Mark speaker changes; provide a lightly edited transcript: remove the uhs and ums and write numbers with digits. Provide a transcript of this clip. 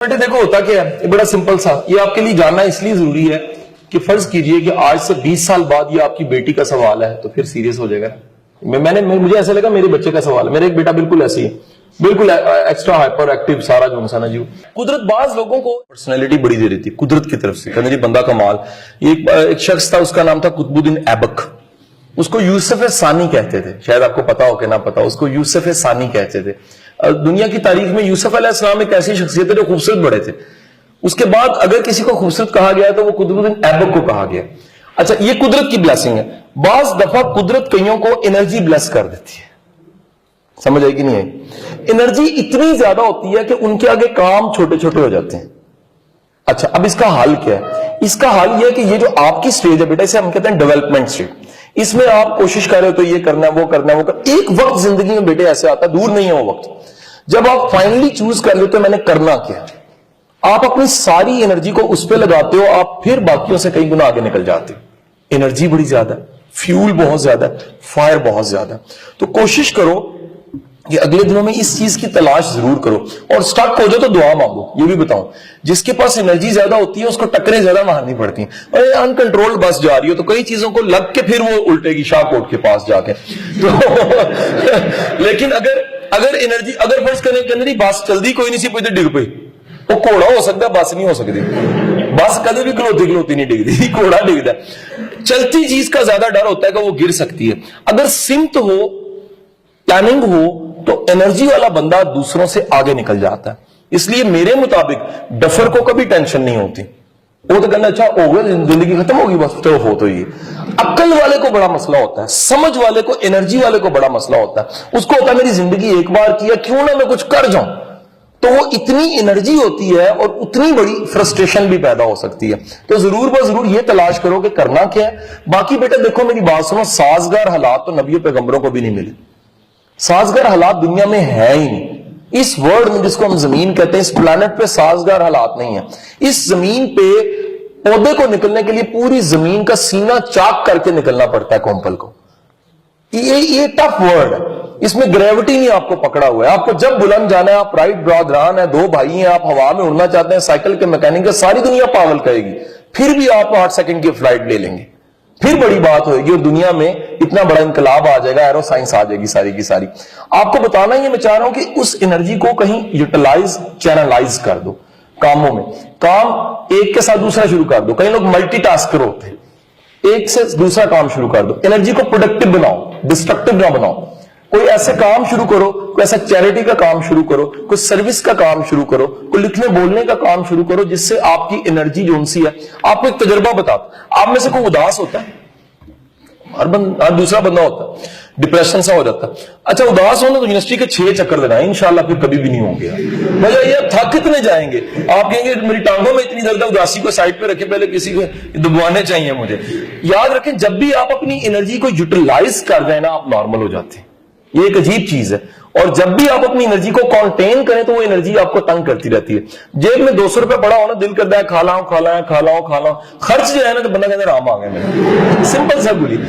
Speaker 1: बेटे देखो होता क्या है, ये बड़ा सिंपल सा, ये आपके लिए जानना इसलिए जरूरी है कि फर्ज कीजिए कि आज से 20 साल बाद ये आपकी बेटी का सवाल है तो फिर सीरियस हो जाएगा ना। मुझे ऐसा लगा मेरे बच्चे का सवाल है। मेरा एक बेटा बिल्कुल ऐसे ही है, बिल्कुल एक्स्ट्रा हाइपर एक्टिव सारा जो इंसान है जी। कुदरत बाज लोगों को पर्सनैलिटी बड़ी दे रही थी कुदरत की तरफ से, कहते जी बंदा कमाल। एक शख्स था, उसका नाम था कुतुबुद्दीन ऐबक। उसको यूसुफ सानी कहते थे, शायद आपको पता हो कि ना पता, उसको यूसुफ सानी कहते थे। दुनिया की तारीख में यूसुफ अलैहिस्सलाम एक ऐसी शख्सियत है जो खूबसूरत बड़े थे। उसके बाद अगर किसी को खूबसूरत कहा गया तो वो कुतुबुद्दीन ऐबक को कहा गया। अच्छा, ये कुदरत की ब्लेसिंग है। बाज दफा कुदरत कईयों को एनर्जी ब्लेस कर देती है, समझ आई कि नहीं आई? एनर्जी इतनी ज्यादा होती है कि उनके आगे काम छोटे छोटे हो जाते हैं। अच्छा, अब इसका हल क्या है? इसका हल यह है कि ये जो आपकी स्टेज है बेटा, इसे हम कहते हैं डेवलपमेंट स्टेज। इसमें आप कोशिश कर रहे हो तो ये करना है, वो करना है, वो करना। एक वक्त जिंदगी में बेटे ऐसे आता है, दूर नहीं है वो वक्त, जब आप फाइनली चूज कर लेते हो मैंने करना क्या। आप अपनी सारी एनर्जी को उस पर लगाते हो, आप फिर बाकियों से कई गुना आगे निकल जाते हो। एनर्जी बड़ी ज्यादा है, फ्यूल बहुत ज्यादा है, फायर बहुत ज्यादा है। तो कोशिश करो कि अगले दिनों में इस चीज की तलाश जरूर करो, और स्टक हो जाओ तो दुआ मांगो। ये भी बताऊं, जिसके पास एनर्जी ज्यादा होती है उसको टक्करें ज्यादा मारनी पड़ती हैं। और अनकंट्रोल्ड बस जा रही हो तो कई चीजों को लग के फिर वो उल्टेगी शाहकोट के पास जाके तो लेकिन अगर एनर्जी, अगर फर्ज करने के अंदर बस चलती कोई नहीं सी पई तो डिग पई, वो घोड़ा हो सकता है, बस नहीं हो सकती। बस कभी भी खलोती नहीं डिगती, घोड़ा डिगता। चलती चीज का ज्यादा डर होता है कि वो गिर सकती है। अगर सिमत हो, प्लानिंग हो, तो एनर्जी वाला बंदा दूसरों से आगे निकल जाता है। इसलिए मेरे मुताबिक डफर को कभी टेंशन नहीं होती। वो तो कहना अच्छा हो गया, जिंदगी खत्म होगी बस, तो हो तो ये। अक्ल वाले को बड़ा मसला होता है, समझ वाले को, एनर्जी वाले को बड़ा मसला होता है। उसको होता है मेरी जिंदगी एक बार की है, क्यों ना मैं कुछ कर जाऊं। तो वो इतनी एनर्जी होती है और उतनी बड़ी फ्रस्ट्रेशन भी पैदा हो सकती है। तो जरूर जरूर ये तलाश करो कि करना क्या है। बाकी बेटा देखो मेरी बात सुनो, साजगार हालात तो नबियों पैगंबरों को भी नहीं मिले। साजगार हालात दुनिया में है ही नहीं। इस वर्ल्ड में जिसको हम जमीन कहते हैं, इस प्लेनेट पे साजगार हालात नहीं है। इस जमीन पे पौधे को निकलने के लिए पूरी जमीन का सीना चाक करके निकलना पड़ता है कोम्पल को। ये टफ वर्ल्ड है, इसमें ग्रेविटी नहीं आपको पकड़ा हुआ है। आपको जब बुलंद जाना है, आप राइट ब्रॉडरान है, दो भाई हैं, आप हवा में उड़ना चाहते हैं, साइकिल के मैकेनिक है, सारी दुनिया पागल कहेगी, फिर भी आप 8 सेकंड की फ्लाइट ले लेंगे, फिर बड़ी बात होगी और दुनिया में इतना बड़ा इंकलाब आ जाएगा, एरो साइंस आ जाएगी सारी की सारी। आपको बताना ही मैं चाह रहा हूं कि उस एनर्जी को कहीं यूटिलाइज, चैनलाइज कर दो कामों में। काम एक के साथ दूसरा शुरू कर दो। कई लोग मल्टीटास्कर होते हैं, एक से दूसरा काम शुरू कर दो। एनर्जी को प्रोडक्टिव बनाओ, डिस्ट्रक्टिव ना बनाओ। कोई ऐसे काम शुरू करो, कोई ऐसा चैरिटी का काम शुरू करो, कोई सर्विस का काम शुरू करो, कोई लिखने बोलने का काम शुरू करो, जिससे आपकी एनर्जी जो उनसी है। आपको एक तजुर्बा बताता, आप में से कोई उदास होता है? हर दूसरा बंदा होता है, डिप्रेशन सा हो जाता है। अच्छा, उदास होना तो यूनिवर्सिटी के 6 चक्कर लगाए, इंशाल्लाह फिर कभी भी नहीं होंगे। मजा ये थक इतने जाएंगे, आप कहेंगे मेरी टांगों में इतनी दर्द है, उदासी को साइड पे रखे, पहले किसी को दबवाने चाहिए मुझे। याद रखें, जब भी आप अपनी एनर्जी को यूटिलाइज कर रहे हैं ना, आप नॉर्मल हो जाते हैं। ये एक अजीब चीज है। और जब भी आप अपनी एनर्जी को कॉन्टेन करें तो वो एनर्जी आपको तंग करती रहती है। जेब में 200 रुपए पड़ा हो ना, दिल करता है खा लाऊं, खर्च जो है ना तो बंदा कहता है राम आ गए मेरे। सिंपल सा बोली।